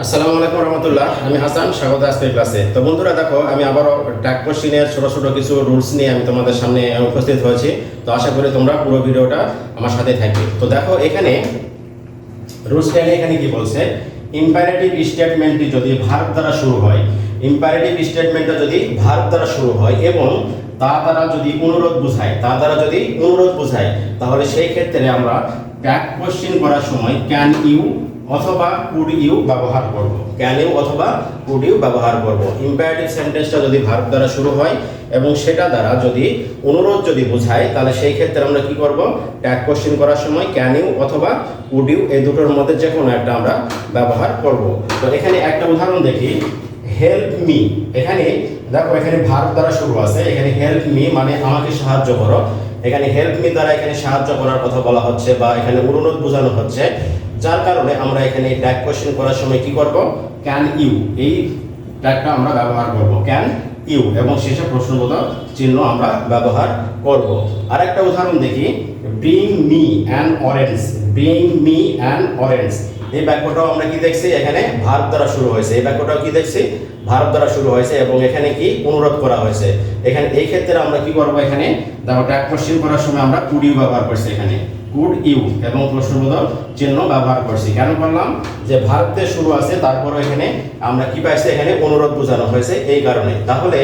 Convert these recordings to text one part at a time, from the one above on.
আসসালামু আলাইকুম রহমতুল্লাহ। আমি হাসান, স্বাগত আজকের ক্লাসে। তো বন্ধুরা দেখো, আমি আবারও ট্যাগ কোশ্চেনের ছোট ছোট কিছু রুলস নিয়ে আমি তোমাদের সামনে উপস্থিত হয়েছি। তো আশা করি তোমরা পুরো ভিডিওটা আমার সাথে থাকবে। তো দেখো এখানে রুলসটা এখানে কি বলছে, ইম্পারেটিভ স্টেটমেন্টটি যদি ভার্ব দ্বারা শুরু হয়, ইম্পারেটিভ স্টেটমেন্টটা যদি ভার্ব দ্বারা শুরু হয় এবং তা দ্বারা যদি অনুরোধ বোঝায়, তাহলে সেই ক্ষেত্রে আমরা ট্যাগ কোশ্চেন করার সময় ক্যান ইউ অথবা কুড ইউ ব্যবহার করব। ক্যান ইউ অথবা কুড ইউ ব্যবহার করব। ইম্পারেটিভ সেন্টেন্সটা যদি ভার্ব দ্বারা শুরু হয় এবং সেটা দ্বারা যদি অনুরোধ যদি বোঝায়, তাহলে সেই ক্ষেত্রে আমরা কি করব, ট্যাগ কোশ্চেন করার সময় ক্যান ইউ অথবা কুড ইউ এই দুটোর মধ্যে যে কোনো একটা আমরা ব্যবহার করব। তো এখানে একটা উদাহরণ দেখি, হেল্প মি। এখানে দেখো, এখানে ভার্ব দ্বারা শুরু আছে, এখানে হেল্প মি মানে আমাকে সাহায্য করো। এখানে হেল্প মি দ্বারা এখানে সাহায্য করার কথা বলা হচ্ছে বা এখানে অনুরোধ বোঝানো হচ্ছে, যার কারণে আমরা এখানে ট্যাগ কোশ্চেন করার সময় কি করব, ক্যান ইউ এই ট্যাগটা আমরা ব্যবহার করব, ক্যান ইউ, এবং শেষে প্রশ্নবোধক চিহ্ন আমরা ব্যবহার করব। আরেকটা উদাহরণ দেখি, bring me an orange. Bring me an orange এই বাক্যটাও আমরা কি দেখছি, এখানে ভার্ব দ্বারা শুরু হয়েছে। এই বাক্যটাও কি দেখছি, ভার্ব দ্বারা শুরু হয়েছে এবং এখানে কি অনুরোধ করা হয়েছে। এখানে এই ক্ষেত্রে আমরা কি করব, এখানে দেখো ট্যাগ কোশ্চেন করার সময় আমরা কুড ইউ ব্যবহার করছি, এখানে কুড ইউ এবং প্রশ্নবোধক চিহ্ন ব্যবহার করছি। কেন করলাম, যে ভার্ব দিয়ে শুরু আছে, তারপরে এখানে আমরা কি পাইছি, এখানে অনুরোধ বোঝানো হয়েছে এই কারণে। তাহলে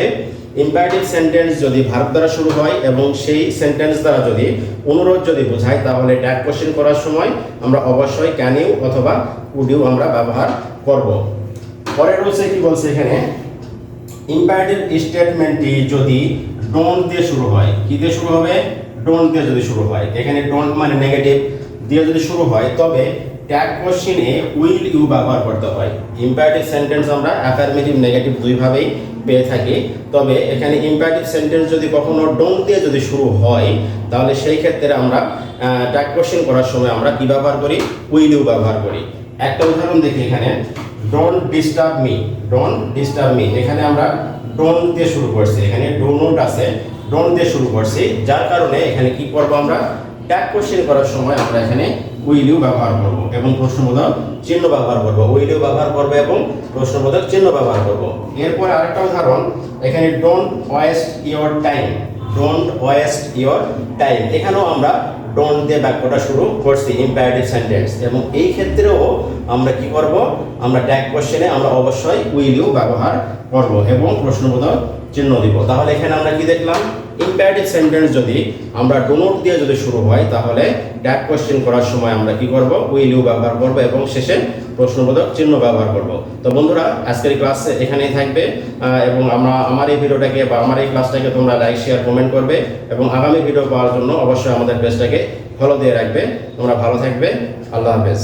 ইম্পারেটিভ সেন্টেন্স যদি ভার্ব দ্বারা শুরু হয় এবং সেই সেন্টেন্স দ্বারা যদি অনুরোধ যদি বোঝায়, তাহলে ট্যাগ কোশ্চেন করার সময় আমরা অবশ্যই ক্যান ইউ অথবা কুড ইউ আমরা ব্যবহার করব। পরের রুলসে কি বলছে, এখানে ইম্পারেটিভ স্টেটমেন্টটি যদি ডোন্ট দিয়ে শুরু হয়, কি দিয়ে শুরু হবে, ডোন্ট দিয়ে যদি শুরু হয়, এখানে ডোন্ট মানে নেগেটিভ দিয়ে যদি শুরু হয়, তবে ট্যাগ কোশ্চেনে উইল ইউ ব্যবহার করতে হয়। ইম্পারেটিভ সেন্টেন্স আমরা অ্যাফার্মেটিভ নেগেটিভ দুইভাবেই পেয়ে থাকি, তবে এখানে ইম্পারেটিভ সেন্টেন্স যদি কখনো ডোন্ট দিয়ে যদি শুরু হয়, তাহলে সেই ক্ষেত্রে আমরা ট্যাগ কোশ্চেন করার সময় আমরা কি ব্যবহার করি, উইল ইউ ব্যবহার করি। একটা উদাহরণ দেখি, এখানে don't disturb me. Don't disturb me, এখানে আমরা ডোন্ট দিয়ে শুরু করছি, এখানে ডো নোট আছে, ডোন্ট দিয়ে শুরু করছি, যার কারণে এখানে কি করব, আমরা ট্যাগ কোশ্চেন করার সময় আমরা এখানে উইল ইউ ব্যবহার করব এবং প্রশ্নবোধক চিহ্ন ব্যবহার করব। উইল ইউ ব্যবহার করব এবং প্রশ্নবোধক চিহ্ন ব্যবহার করব। এরপর আরেকটা উদাহরণ, এখানে don't waste your time. Don't waste your time, এখানেও আমরা ডোন্ট দিয়ে বাক্যটা শুরু করছি, ইম্পারেটিভ সেন্টেন্স, এবং এই ক্ষেত্রেও আমরা কি করব, আমরা ট্যাগ কোশ্চেনে আমরা অবশ্যই উইল ইউ ব্যবহার করব এবং প্রশ্নবোধক চিহ্ন দিব। তাহলে এখানে আমরা কি দেখলাম, ইম্পারেটিভ সেন্টেন্স যদি আমরা ডো নট দিয়ে যদি শুরু হয়, তাহলে ট্যাগ কোশ্চেন করার সময় আমরা কি করব, উইল ইউ ব্যবহার করব এবং শেষে প্রশ্নবোধক চিহ্ন ব্যবহার করব। তো বন্ধুরা, আজকের ক্লাস এখানেই থাকবে এবং আমার এই ভিডিওটাকে বা আমার এই ক্লাসটাকে তোমরা লাইক, শেয়ার, কমেন্ট করবে এবং আগামী ভিডিও পাওয়ার জন্য অবশ্যই আমাদের পেজটাকে ফলো দিয়ে রাখবে। তোমরা ভালো থাকবে। আল্লাহ হাফেজ।